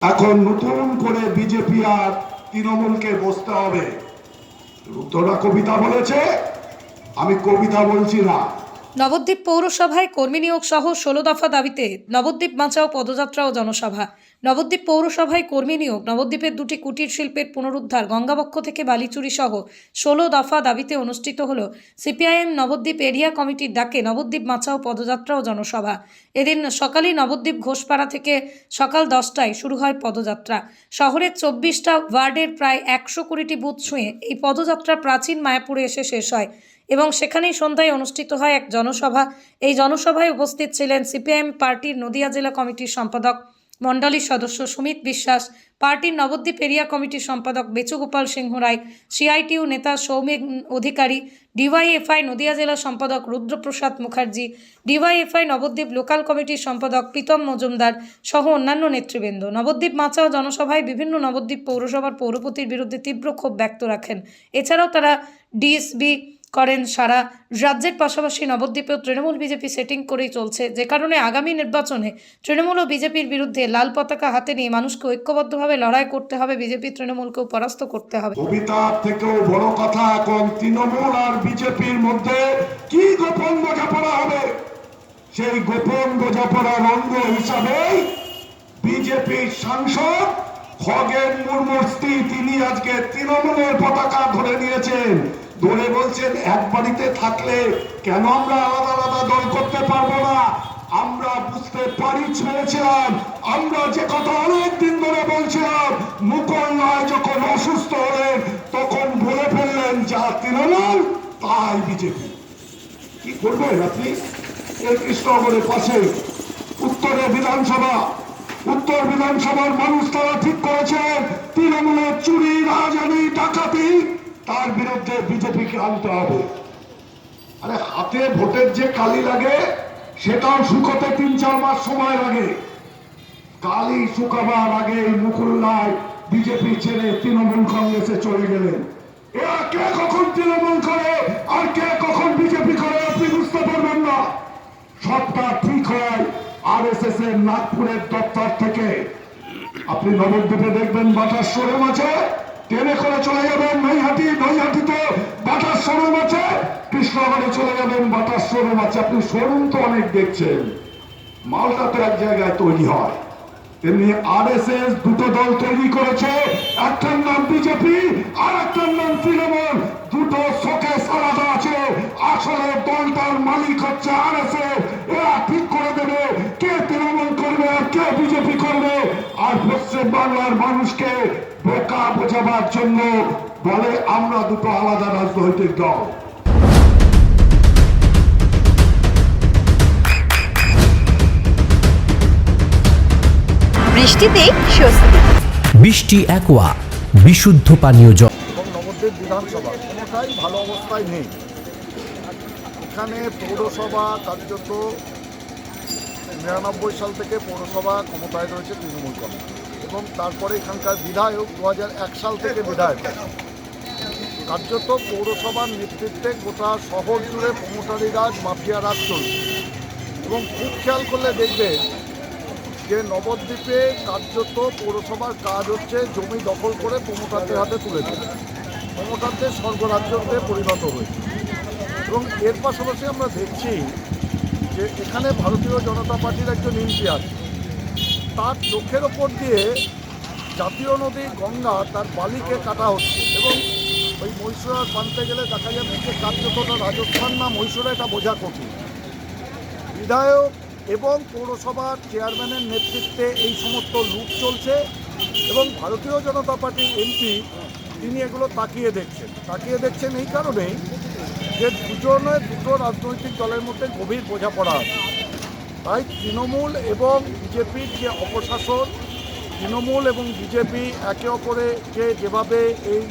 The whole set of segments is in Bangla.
এখন নতুন করে বিজেপি আর তৃণমূলকে বসতে হবে। রুদ্ররা কবিতা বলেছে, আমি কবিতা বলছি না। নবদ্বীপ পৌরসভায় কর্মী নিয়োগ সহ 16 দফা দাবিতে নবদ্বীপ বাঁচাও পদযাত্রা ও জনসভা। নবদ্বীপ পৌরসভায় কর্মী নিয়োগ, নবদ্বীপের দুটি কুটির শিল্পের পুনরুদ্ধার, গঙ্গাবক্ষ থেকে বালিচুরি সহ 16 দফা দাবিতে অনুষ্ঠিত হল সিপিআইএম নবদ্বীপ এরিয়া কমিটির ডাকে নবদ্বীপ বাঁচাও পদযাত্রা ও জনসভা। এদিন সকালেই নবদ্বীপ ঘোষপাড়া থেকে সকাল 10টায় শুরু হয় পদযাত্রা। শহরের 24টা ওয়ার্ডের প্রায় 120টি বুথ ছুঁয়ে এই পদযাত্রা প্রাচীন মায়াপুরে এসে শেষ হয় এবং সেখানেই সন্ধ্যায় অনুষ্ঠিত হয় এক জনসভা। এই জনসভায় উপস্থিত ছিলেন সিপিআইএম পার্টির নদিয়া জেলা কমিটির সম্পাদক মণ্ডলীর সদস্য সুমিত বিশ্বাস, পার্টির নবদ্বীপ এরিয়া কমিটির সম্পাদক বেচুগোপাল সিংহ রায়, সিআইটিইউ নেতা সৌমেন অধিকারী, ডিওয়াইএফআই নদিয়া জেলা সম্পাদক রুদ্রপ্রসাদ মুখার্জি, ডিওয়াইএফআই নবদ্বীপ লোকাল কমিটির সম্পাদক প্রীতম মজুমদার সহ অন্যান্য নেতৃবৃন্দ। নবদ্বীপ বাঁচাও জনসভায় বিভিন্ন নবদ্বীপ পৌরসভার পৌরপতির বিরুদ্ধে তীব্র ক্ষোভ ব্যক্ত রাখেন। এছাড়াও তারা ডিএসবি করেন সারা রাজ্যের পাশাপাশি নবদ্বীপেও তৃণমূল বিজেপি সেটিং করেই চলছে, যে কারণে আগামী নির্বাচনে তৃণমূল ও বিজেপির বিরুদ্ধে লাল পতাকা হাতে নিয়ে মানুষকে ঐক্যবদ্ধভাবে লড়াই করতে হবে, বিজেপি তৃণমূলকেও পরাস্ত করতে হবে। কবিতার থেকেও বড় কথা, এখন তৃণমূল আর বিজেপির মধ্যে কি গোপন বোঝাপড়া হবে, সেই গোপন বোঝাপড়ার অঙ্গ হিসাবে বিজেপির সাংসদ খগেন মুর্মুর স্ত্রী, তিনি আজকে তৃণমূলের পতাকা ধরে নিয়েছেন, ধরে বলছেন এক বাড়িতে থাকলে কেন আমরা আলাদা আলাদা দল করতে পারবো না। আমরা বুঝতে পারি ছেড়েছিলাম, আমরা যে কথা অনেকদিন ধরে বলছিলাম, মুকুল নয় যখন অসুস্থ হলেন তখন বলে ফেললেন যা তৃণমূল তাই বিজেপি। কি করবেন আপনি? এই কৃষ্ণনগরের পাশে উত্তরে বিধানসভা, উত্তর বিধানসভার মানুষ তারা ঠিক করেছেন তৃণমূলের চুরি, রাজধানী, ডাকাতি, তার বিরুদ্ধে বিজেপিকে আনতে হবে। আরে হাতে ভোটের যে কালি লাগে সেটাও শুকোতে 3-4 মাস সময় লাগে। কালি শুকাবার আগে মুকুল রায় বিজেপি ছেড়ে তৃণমূল কংগ্রেসে চলে গেলেন। এরা কে কখন তৃণমূল করে আর কে কখন বিজেপি করে আপনি বুঝতে পারবেন না। সবটা ঠিক হয় আরএসএস এর নাগপুরের দপ্তর থেকে। আপনি নবদ্বীপে দেখবেন বাটার শোরুম আছে, ট্রেনে করে চলে যাবেন নৈহাটি, নৈহাটিতে বাটার শোরুম আছে, কৃষ্ণনগরে চলে যাবেন বাটার শোরুম আছে। আপনি শোরুম তো অনেক দেখছেন, মালটা তো এক জায়গায় তৈরি হয়। তেমনি আরএসএস দুটো দল তৈরি করেছে, একটার নাম বিজেপি আর একটার নাম তৃণমূল। দুটো শোকেস আলাদা আছে, আসলে দলটার মালিক হচ্ছে আরএসএস। এরা ঠিক করে দেবে কে তৃণমূল করবে আর কে বিজেপি করবে। আর পশ্চিম বাংলার মানুষকে বোকা বোঝাবার জন্য বলে আমরা দুটো আলাদা রাজনৈতিক দল। বৃষ্টিতে স্বস্তি, বৃষ্টি অ্যাকোয়া বিশুদ্ধ পানীয় জল। এবং নবদ্বীপ বিধানসভা কোনোটাই ভালো অবস্থায় নেই। এখানে পৌরসভা কার্যত 99 সাল থেকে পৌরসভা ক্ষমতায় রয়েছে তৃণমূল কংগ্রেস, এবং তারপরে এখানকার বিধায়ক 2001 সাল থেকে বিধায়ক। কার্যত পৌরসভার নেতৃত্বে গোটা শহর জুড়ে প্রমোটারি রাজ, মাফিয়া রাজ চলছে। এবং খুব খেয়াল করলে দেখবে যে নবদ্বীপে কার্যত পৌরসভার কাজ হচ্ছে জমি দখল করে প্রমোটারদের হাতে তুলে দেবে, প্রমোটারদের স্বর্গরাজ্যতে পরিণত হয়েছে। এবং এর পাশাপাশি আমরা দেখছি যে এখানে ভারতীয় জনতা পার্টির একজন এমপি আছে, তার চোখের ওপর দিয়ে জাতীয় নদী গঙ্গা তার বালিকে কাটা হচ্ছে। এবং ওই মহীশূর বানতে গেলে দেখা যাবে যে কার্যতটা রাজস্থান না মহীশূর, এটা বোঝা কঠিন। বিধায়ক এবং পৌরসভার চেয়ারম্যানের নেতৃত্বে এই সমস্ত লুট চলছে, এবং ভারতীয় জনতা পার্টির এমপি তিনি এগুলো তাকিয়ে দেখছেন এই কারণেই যে দুটো রাজনৈতিক দলের মধ্যে গভীর বোঝাপড়া আছে। তাই তৃণমূল এবং বিজেপির যে অপশাসন, তৃণমূল এবং বিজেপি একে অপরকে যেভাবে এই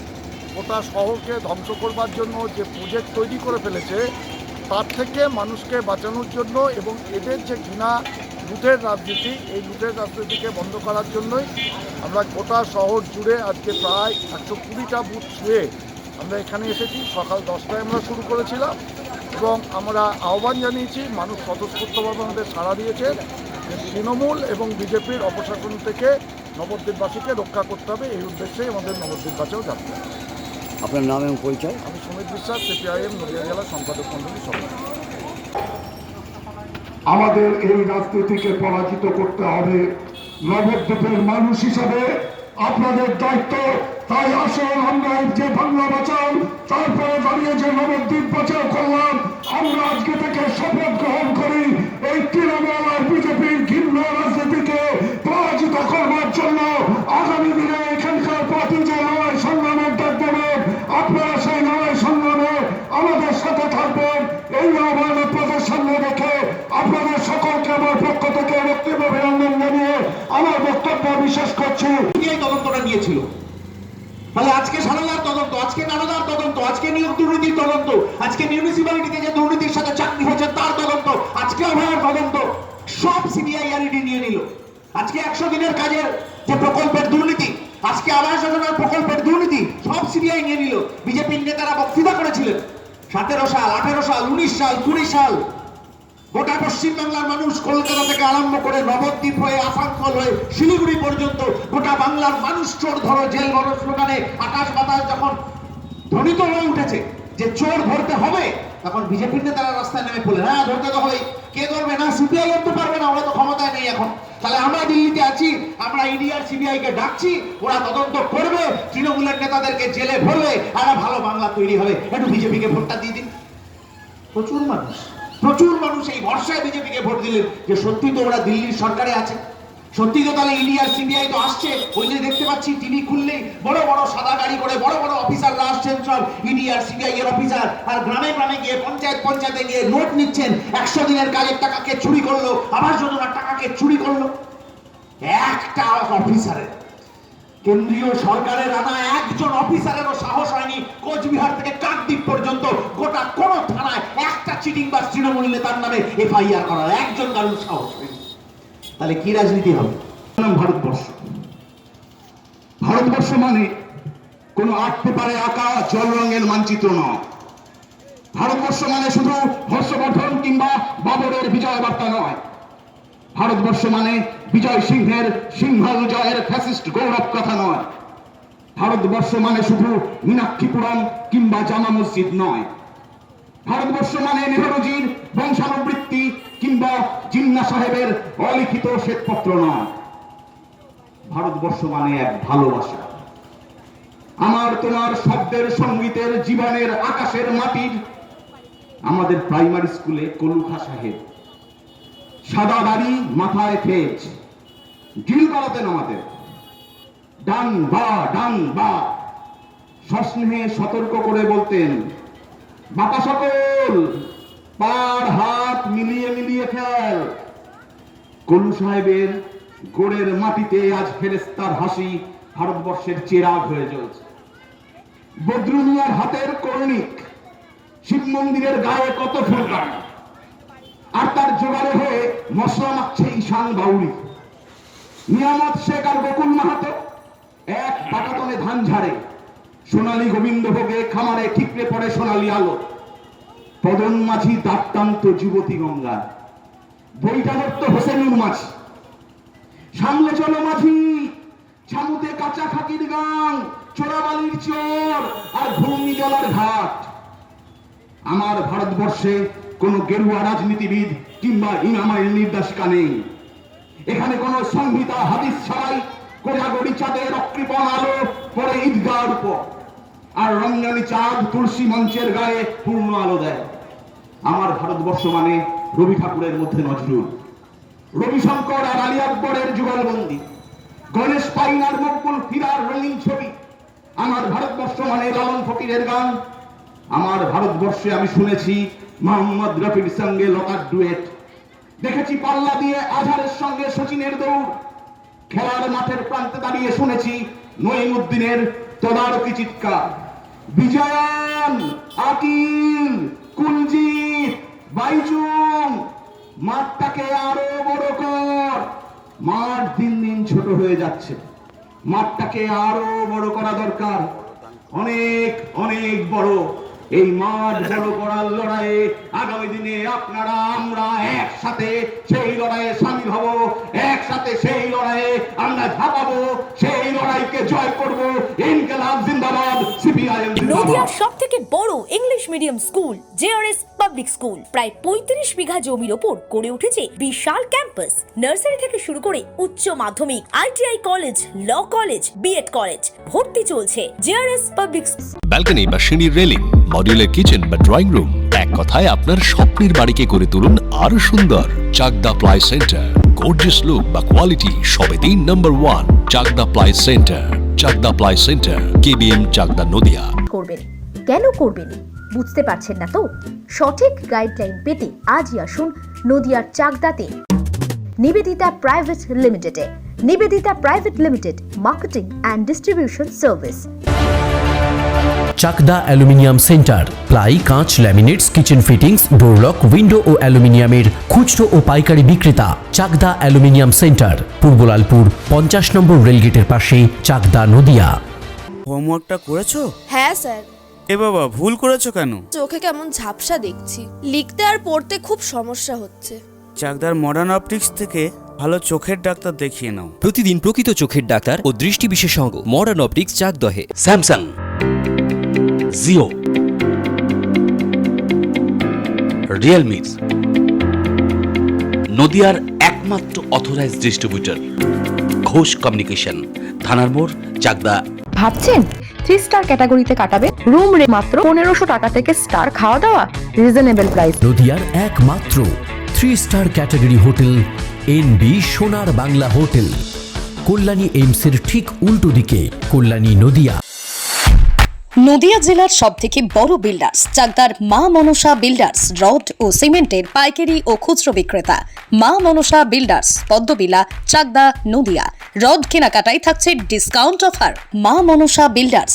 গোটা শহরকে ধ্বংস করবার জন্য যে প্রজেক্ট তৈরি করে ফেলেছে, তার থেকে মানুষকে বাঁচানোর জন্য এবং এদের যে ঘৃণা লুটের রাজনীতি, এই লুটের রাজনীতিকে বন্ধ করার জন্যই আমরা গোটা শহর জুড়ে আজকে প্রায় 120টা বুথ ছুঁয়ে আমরা এখানে এসেছি। সকাল 10টায় আমরা শুরু করেছিলাম এবং আমরা আহ্বান জানিয়েছি, মানুষ স্বতঃস্ফূর্তভাবে আমাদের সাড়া দিয়েছে যে তৃণমূল এবং বিজেপির অপশাসন থেকে নবদ্বীপবাসীকে রক্ষা করতে হবে, এই উদ্দেশ্যেই আমাদের নবদ্বীপ বাঁচাও যাত্রা। আপনার নাম এবং পরিচয়? আমি সুমিত বিশ্বাস, সিপিআইএম নদিয়া জেলা সম্পাদক মণ্ডলী সভাপতি। আমাদের এই রাজনীতিকে পরাজিত করতে হবে নবদ্বীপের মানুষ হিসাবে আপনাদের দায়িত্ব। তাই আসুন আমরা যে বাংলা বাঁচাও, তারপরে দাঁড়িয়ে যে নবদ্বীপ বাঁচাও করলাম, আমরা আজকে থেকে শপথ গ্রহণ করি এই তৃণমূল আর বিজেপির ঘৃণ্য রাজনীতিকে পরাজিত করবার জন্য। আগামী দিনে এখানকার পার্টি যে লড়াই সংগ্রামের ডাক দেবেন, আপনারা সেই লড়াই সংগ্রামে আমাদের সাথে থাকবেন। এই আহ্বান আপনাদের সামনে রেখে আপনাদের সকলকে আমার পক্ষ থেকে বক্তব্য অভিনন্দন জানিয়ে আমার বক্তব্য বিশেষ করছি। এই তদন্তটা নিয়েছিল, তাহলে আজকে সারদার তদন্ত, আজকে নারদার তদন্ত, আজকে নিয়োগ দুর্নীতির তদন্ত, আজকে মিউনিসিপ্যালিটিতে যে দুর্নীতির সাথে চাকরি হয়েছে তার তদন্ত, আজকে অভয়ার তদন্ত, সব সিবিআই আর ইডি নিয়ে নিল। আজকে 100 দিনের কাজের যে প্রকল্পের দুর্নীতি, আজকে আবাস যোজনার প্রকল্পের দুর্নীতি, সব সিবিআই নিয়ে নিল। বিজেপির নেতারা বক্তৃতা করেছিলেন 17 সাল, 18 সাল, 19 সাল, 20 সাল, গোটা পশ্চিমবাংলার মানুষ কলকাতা থেকে আরম্ভ করে নবদ্বীপ হয়ে আসানসোল হয়ে শিলিগুড়ি পর্যন্ত গোটা বাংলার মানুষ চোর ধরো জেল ভরো স্লোগানে আকাশ বাতাস যখন ধ্বনিত হয়ে উঠেছে যে চোর ধরতে হবে, তখন বিজেপির নেতারা রাস্তায় নেমে পড়লেন, হ্যাঁ ধরতে তো হবেই। কে ধরবে না? সিপিআই তো পারবে না, ওরা তো ক্ষমতায় নেই এখন। তাহলে আমরা দিল্লিতে আছি, আমরা ইডি আর সিবিআই কে ডাকছি, ওরা তদন্ত করবে, তৃণমূলের নেতাদেরকে জেলে ভরবে, আর ভালো বাংলা তৈরি হবে। একটু বিজেপিকে ভোটটা দিয়ে দিন। প্রচুর মানুষ এই ভরসায় বিজেপিকে ভোট দিলেন যে সত্যি তো ওরা দিল্লির সরকারে আছে, সত্যি তো তাহলে ইডি আর সিবিআই তো আসছে। ওই যে দেখতে পাচ্ছি টিভি খুললেই বড় বড় সাদা গাড়ি করে বড় বড় অফিসাররা আসছেন, সব ইডি আর সিবিআই এর অফিসার, আর গ্রামে গ্রামে গিয়ে পঞ্চায়েতে গিয়ে নোট নিচ্ছেন। 100 দিনের কাজের টাকাকে চুরি করলো, আবাস যোজনার টাকাকে চুরি করলো। একটা অফিসারের, কেন্দ্রীয় সরকারের আনা একজন অফিসারেরও সাহস হয়নি কোচবিহার থেকে কাকদ্বীপ পর্যন্ত গোটা কোন থানায় একটা চিটিং বা তৃণমূল নেতার নামে এফআইআর করার একজন কারোর সাহস হয়নি। তাহলে কি রাজনীতি হবে? ভারতবর্ষ, ভারতবর্ষ মানে কোন আর্ট পেপারে আঁকা জল রঙের মানচিত্র নয়। ভারতবর্ষ মানে শুধু হর্ষবর্ধন কিংবা বাবরের বিজয় বার্তা নয়। ভারতবর্ষ মানে বিজয় সিংহের সিংহল জয়ের ফ্যাসিস্ট গৌরব কথা নয়। ভারতবর্ষ মানে শুধু মীনাক্ষীপুরম কিংবা জামা মসজিদ নয়। ভারতবর্ষ মানে নেহরুজির বংশানুবৃত্তি কিংবা জিন্না সাহেবের অলিখিত শ্বেতপত্র নয়। ভারতবর্ষ মানে এক ভালোবাসা, আমার তোমার শব্দের সঙ্গীতের জীবনের আকাশের মাটির। আমাদের প্রাইমারি স্কুলে কলুখা সাহেব সাদা দাড়ি মাথায় ফেজ ঢিল করাতেন আমাদের, ডান বা সস্নেহে সতর্ক করে বলতেন, বাতা সকল পার হাত মিলিয়ে মিলিয়ে খেল। কলু সাহেবের গোড়ের মাটিতে আজ ফেরেস্তার হাসি ভারতবর্ষের চেরাগ হয়ে জ্বলছে। বদরুনিয়ার হাতের করণিক শিব মন্দিরের গায়ে কত ফুলকান, আর তার জোগাড়ে হয়ে মশলা মাখছে ঈশান বাউরি। নিয়ামত শেখ আর বকুল মাহাতো এক পাটাতনে ধান ঝাড়ে, সোনালী গোবিন্দ ভোগে খামারে ঠিকরে পড়ে সোনালী আলো। পদন মাঝি দাঁতান্ত যুবতী গঙ্গা, বইটা ধরত হোসেনুর মাঝি। সামনে চলো মাঝি, ছামুতে কাঁচা খাকির গাং, চোরাবালির চোর আর ভূমি জলার ঘাট। আমার ভারতবর্ষে কোন গেরুয়া রাজনীতিবিদ কিংবা ইমামের নির্দেশিকা নেই। এখানে কোন সংহিতা হাদিস ছাড়াই কোজাগরি চাঁদের অকৃপণ আলো পরে ঈদগাহর উপর, আর রঙ্গানী চাঁদ তুলসী মঞ্চের গায়ে পূর্ণ আলো দেয়। আমার ভারতবর্ষ মানে রবি ঠাকুরের মধ্যে নজরুল, রবিশঙ্কর আর আলী আকবরের যুগলবন্দি, গণেশ পাইন আর মকবুল ফিরার রঙিন ছবি। আমার ভারতবর্ষ মানে লালন ফকিরের গান। আমার ভারতবর্ষে আমি শুনেছি মোহাম্মদ রফির সঙ্গে লতার ডুয়েট, দেখেছি পাল্লা দিয়ে আজহারের সঙ্গে সচিনের দৌড়, খেলার মাঠের প্রান্তে দাঁড়িয়ে শুনেছি নঈমুদ্দিনের তদারকি চিৎকার। বিজয়ান, আকিল, কুলজিৎ, বাইচুং, মাঠটাকে আরো বড় কর। মাঠ দিন দিন ছোট হয়ে যাচ্ছে, মাঠটাকে আরো বড় করা দরকার, অনেক অনেক বড়। এই মাঠ বড় করার লড়াইয়ে আগামী দিনে আপনারা আমরা একসাথে সেই লড়াইয়ে সামিল হব, একসাথে সেই লড়াইয়ে আমরা ঝাঁপাবো, সেই লড়াইকে জয় করব। ইনকিলাব জিন্দাবাদ, সিপিআইএম জিন্দাবাদ। নদিয়ার সবথেকে বড় English medium school JRS public school প্রায় 35 বিঘা জমির ওপর গড়ে উঠেছে বিশাল ক্যাম্পাস। নার্সারি থেকে শুরু করে উচ্চ মাধ্যমিক, ITI college, law college, BEd college, ভর্তি চলছে জেআরএস পাবলিক। ব্যালকনি বা সিঁড়ির রেলিং, মডিউলার কিচেন বা ড্রয়িং রুম, এক কথায় আপনার স্বপ্নের বাড়িকে করে তুলুন আরো সুন্দর। Chakdah ply centre, gorgeous look বা কোয়ালিটি সবে 3 নম্বর 1 Chakdah ply centre. Chakdah ply centre, KBM, Chakdah, Nadia. করবেন কেন করবেন বুঝতে পারছেন না তো? সঠিক গাইডলাইন পেতে আজই আসুন নদিয়ার চাকদাতে নিবেদিতা প্রাইভেট লিমিটেডে। Nivedita private limited, marketing and distribution service. Chakdaha aluminium centre, ply, কাঁচ, laminates, kitchen fittings, door lock, window ও অ্যালুমিনিয়ামের খুচরো ও পাইকারি বিক্রেতা। চাকদা অ্যালুমিনিয়াম সেন্টার, পূর্বলালপুর 50 নম্বর রেলগেটের পাশে, চাকদা, নদিয়া। হোমওয়ার্কটা করেছো? হ্যাঁ স্যার। এ বাবা, ভুল করেছো কেন? চোখে কেমন ঝাপসা দেখছি, লিখতে আর পড়তে খুব সমস্যা হচ্ছে। চাকদার মডার্ন অপটিক্স থেকে ভালো চোখের ডাক্তার দেখিয়ে নাও। প্রতিদিন প্রকৃত চোখের ডাক্তার ও দৃষ্টি বিশেষজ্ঞ মডার্ন অপটিক্স, চাকদহে। স্যামসাং, জিও, রিয়েলমি, নদিয়ার একমাত্র অথরাইজড ডিস্ট্রিবিউটর ঘোষ কমিউনিকেশন, থানার মোড়, চাকদা। ভাবছেন 3 স্টার ক্যাটাগরিতে কাটাবে? রুম রে মাত্র 1500 টাকা থেকে স্টার, খাওয়া দাওয়া রিজনেবল প্রাইস। নদিয়ার একমাত্র 3 স্টার ক্যাটাগরি হোটেল এনবি সোনার বাংলা হোটেল, কল্যাণী এইমসের ঠিক উল্টো দিকে, কল্যাণী, নদিয়া। নদিয়া জেলার সবথেকে বড় বিল্ডার্স চাকদার মা মনসা বিল্ডার্স, রড ও সিমেন্টের পাইকারি ও খুচরো বিক্রেতা। মা মনসা বিল্ডার্স, পদ্মবিলা, চাকদা, নদিয়া। রড কেনাকাটায় থাকছে ডিসকাউন্ট অফার। মা মনসা বিল্ডার্স,